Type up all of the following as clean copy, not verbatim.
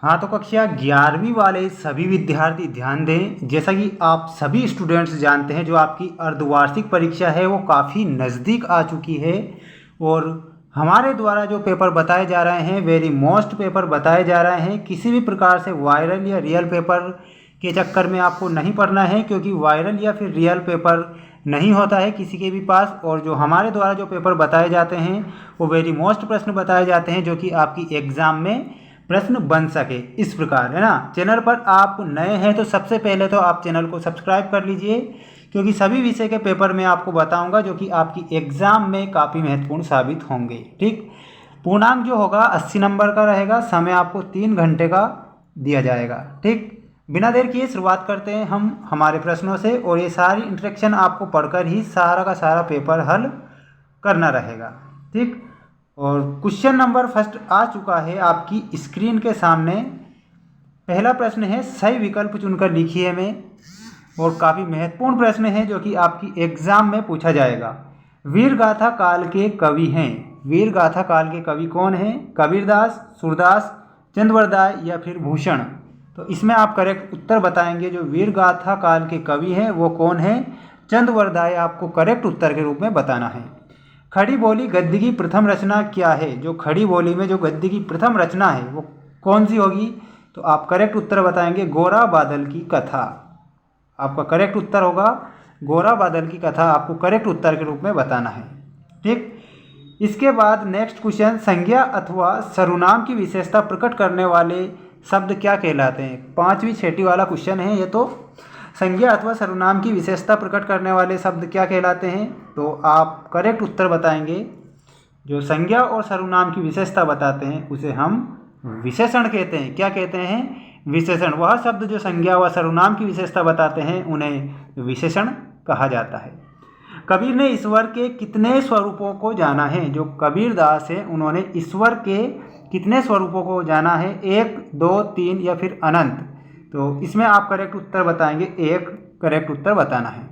हाँ, तो कक्षा 11वीं वाले सभी विद्यार्थी ध्यान दें। जैसा कि आप सभी स्टूडेंट्स जानते हैं, जो आपकी अर्धवार्षिक परीक्षा है वो काफ़ी नज़दीक आ चुकी है और हमारे द्वारा जो पेपर बताए जा रहे हैं, वेरी मोस्ट पेपर बताए जा रहे हैं। किसी भी प्रकार से वायरल या रियल पेपर के चक्कर में आपको नहीं पड़ना है, क्योंकि वायरल या फिर रियल पेपर नहीं होता है किसी के भी पास। और जो हमारे द्वारा जो पेपर बताए जाते हैं वो वेरी मोस्ट प्रश्न बताए जाते हैं, जो कि आपकी एग्ज़ाम में प्रश्न बन सके, इस प्रकार है ना। चैनल पर आप नए हैं तो सबसे पहले तो आप चैनल को सब्सक्राइब कर लीजिए, क्योंकि सभी विषय के पेपर मैं आपको बताऊंगा जो कि आपकी एग्ज़ाम में काफ़ी महत्वपूर्ण साबित होंगे। ठीक, पूर्णांक जो होगा 80 नंबर का रहेगा। समय आपको 3 घंटे का दिया जाएगा। ठीक, बिना देर किए शुरुआत करते हैं हम हमारे प्रश्नों से, और ये सारी इंस्ट्रक्शन आपको पढ़कर ही सारा का सारा पेपर हल करना रहेगा। ठीक, और क्वेश्चन नंबर फर्स्ट आ चुका है आपकी स्क्रीन के सामने। पहला प्रश्न है, सही विकल्प चुनकर लिखिए में, और काफ़ी महत्वपूर्ण प्रश्न है जो कि आपकी एग्जाम में पूछा जाएगा। वीर गाथा काल के कवि हैं। वीर गाथा काल के कवि कौन हैं? कबीरदास, सूरदास, चंद्रवरदाय या फिर भूषण। तो इसमें आप करेक्ट उत्तर बताएंगे। जो वीर गाथा काल के कवि हैं वो कौन है? चंद्रवरदाय आपको करेक्ट उत्तर के रूप में बताना है। खड़ी बोली गद्य की प्रथम रचना क्या है? जो खड़ी बोली में जो गद्य की प्रथम रचना है वो कौन सी होगी? तो आप करेक्ट उत्तर बताएंगे गोरा बादल की कथा। आपका करेक्ट उत्तर होगा गोरा बादल की कथा, आपको करेक्ट उत्तर के रूप में बताना है। ठीक, इसके बाद नेक्स्ट क्वेश्चन, संज्ञा अथवा सर्वनाम की विशेषता प्रकट करने वाले शब्द क्या कहलाते हैं? 5वीं छठी वाला क्वेश्चन है ये। तो संज्ञा अथवा सर्वनाम की विशेषता प्रकट करने वाले शब्द क्या कहलाते हैं? तो आप करेक्ट उत्तर बताएंगे। जो संज्ञा और सर्वनाम की विशेषता बताते हैं उसे हम विशेषण कहते हैं। क्या कहते हैं? विशेषण। वह शब्द जो संज्ञा व सर्वनाम की विशेषता बताते हैं उन्हें विशेषण कहा जाता है। कबीर ने ईश्वर के कितने स्वरूपों को जाना है? जो कबीरदास है उन्होंने ईश्वर के कितने स्वरूपों को जाना है? 1, 2, 3 या फिर अनंत। तो इसमें आप करेक्ट उत्तर बताएंगे। 1 करेक्ट उत्तर बताना है।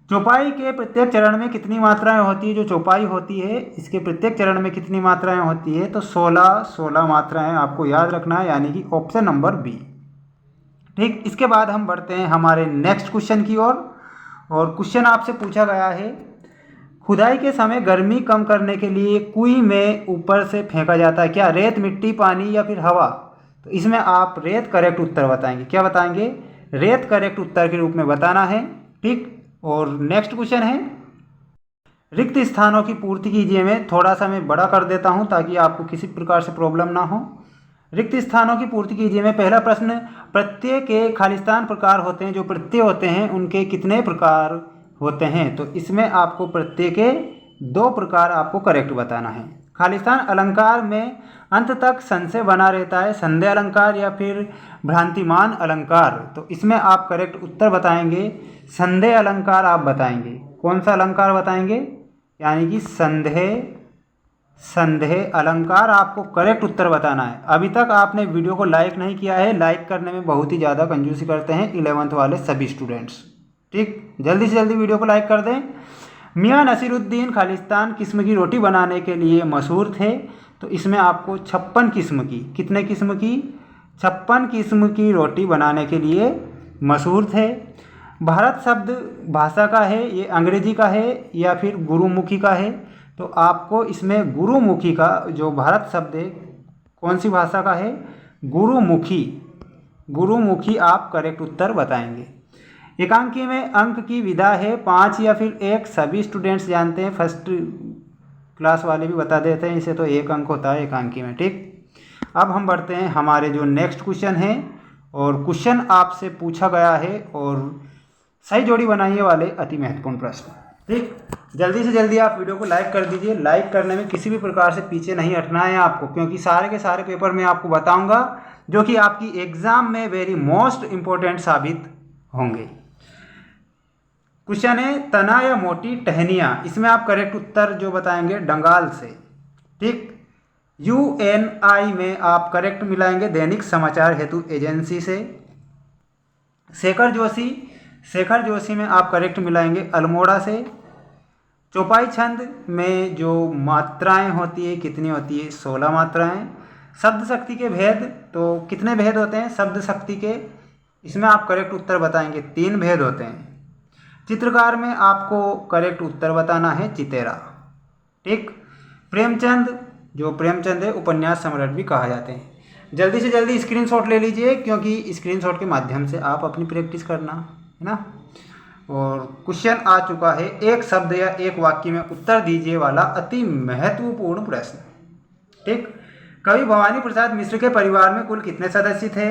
चौपाई के प्रत्येक चरण में कितनी मात्राएं होती है? जो चौपाई होती है इसके प्रत्येक चरण में कितनी मात्राएं होती है? तो 16 मात्राएं आपको याद रखना है, यानी कि ऑप्शन नंबर बी। ठीक, इसके बाद हम बढ़ते हैं हमारे नेक्स्ट क्वेश्चन की ओर। और क्वेश्चन आपसे पूछा गया है, खुदाई के समय गर्मी कम करने के लिए कुएं में ऊपर से फेंका जाता है क्या? रेत, मिट्टी, पानी या फिर हवा। तो इसमें आप रेत करेक्ट उत्तर बताएंगे। क्या बताएंगे? रेत करेक्ट उत्तर के रूप में बताना है। ठीक, और नेक्स्ट क्वेश्चन है, रिक्त स्थानों की पूर्ति कीजिए में। थोड़ा सा मैं बड़ा कर देता हूं ताकि आपको किसी प्रकार से प्रॉब्लम ना हो। रिक्त स्थानों की पूर्ति कीजिए में पहला प्रश्न, प्रत्यय के खालिस्तान प्रकार होते हैं। जो प्रत्यय होते हैं उनके कितने प्रकार होते हैं? तो इसमें आपको प्रत्यय के 2 प्रकार आपको करेक्ट बताना है। खालिस्तान अलंकार में अंत तक संशय बना रहता है, संदेह अलंकार या फिर भ्रांतिमान अलंकार। तो इसमें आप करेक्ट उत्तर बताएंगे। संदेह अलंकार आप बताएंगे। कौन सा अलंकार बताएंगे? यानी कि संदेह अलंकार आपको करेक्ट उत्तर बताना है। अभी तक आपने वीडियो को लाइक नहीं किया है, लाइक करने में बहुत ही ज़्यादा कंजूसी करते हैं 11th वाले सभी स्टूडेंट्स। ठीक, जल्दी से जल्दी वीडियो को लाइक कर दें। मियाँ नसीरुद्दीन खालिस्तान किस्म की रोटी बनाने के लिए मशहूर थे। तो इसमें आपको 56 किस्म की, कितने किस्म की? 56 किस्म की रोटी बनाने के लिए मशहूर थे। भारत शब्द भाषा का है, ये अंग्रेजी का है या फिर गुरुमुखी का है? तो आपको इसमें गुरुमुखी का जो भारत शब्द है कौन सी भाषा का है? गुरुमुखी। गुरुमुखी आप करेक्ट उत्तर बताएंगे। एकांकी में अंक की विधा है 5 या फिर 1। सभी स्टूडेंट्स जानते हैं, फर्स्ट क्लास वाले भी बता देते हैं इसे। तो 1 अंक होता है एकांकी में। ठीक, अब हम बढ़ते हैं हमारे जो नेक्स्ट क्वेश्चन है। और क्वेश्चन आपसे पूछा गया है और सही जोड़ी बनाइए वाले अति महत्वपूर्ण प्रश्न। ठीक, जल्दी से जल्दी आप वीडियो को लाइक कर दीजिए। लाइक करने में किसी भी प्रकार से पीछे नहीं हटना है आपको, क्योंकि सारे के सारे पेपर मैं आपको बताऊंगा जो कि आपकी एग्जाम में वेरी मोस्ट इंपॉर्टेंट साबित होंगे। क्वेश्चन है, तना या मोटी टहनियाँ। इसमें आप करेक्ट उत्तर जो बताएंगे डंगाल से। ठीक, UNI में आप करेक्ट मिलाएंगे दैनिक समाचार हेतु एजेंसी से। शेखर जोशी में आप करेक्ट मिलाएंगे अल्मोड़ा से। चौपाई छंद में जो मात्राएं होती है कितनी होती है? 16 मात्राएं। शब्द शक्ति के भेद, तो कितने भेद होते हैं शब्द शक्ति के? इसमें आप करेक्ट उत्तर बताएंगे 3 भेद होते हैं। चित्रकार में आपको करेक्ट उत्तर बताना है चितेरा। ठीक। प्रेमचंद, जो प्रेमचंद है उपन्यास सम्राट भी कहा जाते हैं। जल्दी से जल्दी स्क्रीनशॉट ले लीजिए, क्योंकि स्क्रीनशॉट के माध्यम से आप अपनी प्रैक्टिस करना है ना। और क्वेश्चन आ चुका है, एक शब्द या एक वाक्य में उत्तर दीजिए वाला अति महत्वपूर्ण प्रश्न। ठीक। कवि भवानी प्रसाद मिश्र के परिवार में कुल कितने सदस्य थे?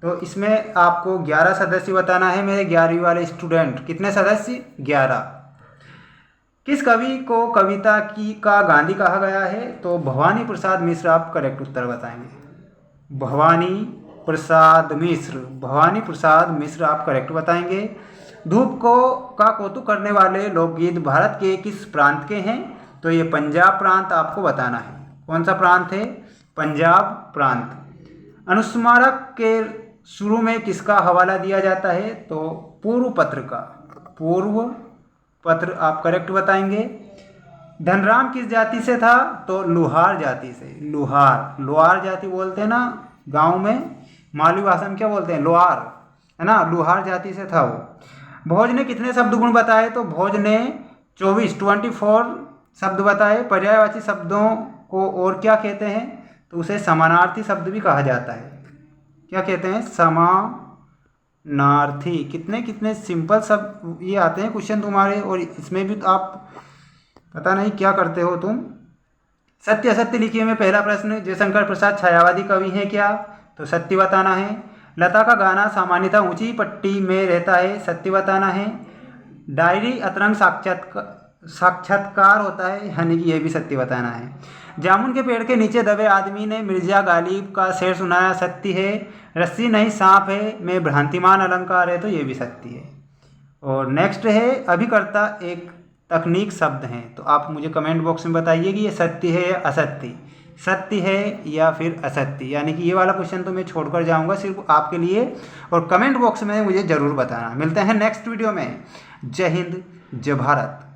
तो इसमें आपको 11 सदस्य बताना है मेरे 11वीं वाले स्टूडेंट। कितने सदस्य? 11। किस कवि को कविता का गांधी कहा गया है? तो भवानी प्रसाद मिश्र आप करेक्ट उत्तर बताएंगे। भवानी प्रसाद मिश्र, भवानी प्रसाद मिश्र आप करेक्ट बताएंगे। धूप का कौतुक करने वाले लोकगीत भारत के किस प्रांत के हैं? तो ये पंजाब प्रांत आपको बताना है। कौन सा प्रांत है? पंजाब प्रांत। अनुस्मारक के शुरू में किसका हवाला दिया जाता है? तो पूर्व पत्र का, पूर्व पत्र आप करेक्ट बताएंगे। धनराम किस जाति से था? तो लुहार जाति से। लोहार जाति बोलते हैं ना गांव में, मालवी भाषा में क्या बोलते हैं? लोहार, है ना। लुहार जाति से था वो। भोज ने कितने शब्द गुण बताए? तो भोज ने 24 शब्द बताए। पर्यायवाची शब्दों को और क्या कहते हैं? तो उसे समानार्थी शब्द भी कहा जाता है। क्या कहते हैं? समानार्थी। कितने कितने सिंपल शब्द ये आते हैं क्वेश्चन तुम्हारे, और इसमें भी आप पता नहीं क्या करते हो तुम। सत्य असत्य लिखिए में पहला प्रश्न, जयशंकर प्रसाद छायावादी कवि हैं क्या? तो सत्य बताना है। लता का गाना सामान्यतः ऊंची पट्टी में रहता है, सत्य बताना है। डायरी अतरंग साक्षात्कार होता है, यानी कि यह भी सत्य बताना है। जामुन के पेड़ के नीचे दबे आदमी ने मिर्जा गालिब का शेर सुनाया, सत्य है। रस्सी नहीं सांप है में भ्रांतिमान अलंकार है, तो ये भी सत्य है। और नेक्स्ट है अभिकर्ता एक तकनीक शब्द हैं, तो आप मुझे कमेंट बॉक्स में बताइए कि ये सत्य है या असत्य, सत्य है या फिर असत्य। यानी कि ये वाला क्वेश्चन तो मैं छोड़कर जाऊंगा सिर्फ आपके लिए, और कमेंट बॉक्स में मुझे ज़रूर बताना। मिलते हैं नेक्स्ट वीडियो में। जय हिंद, जय भारत।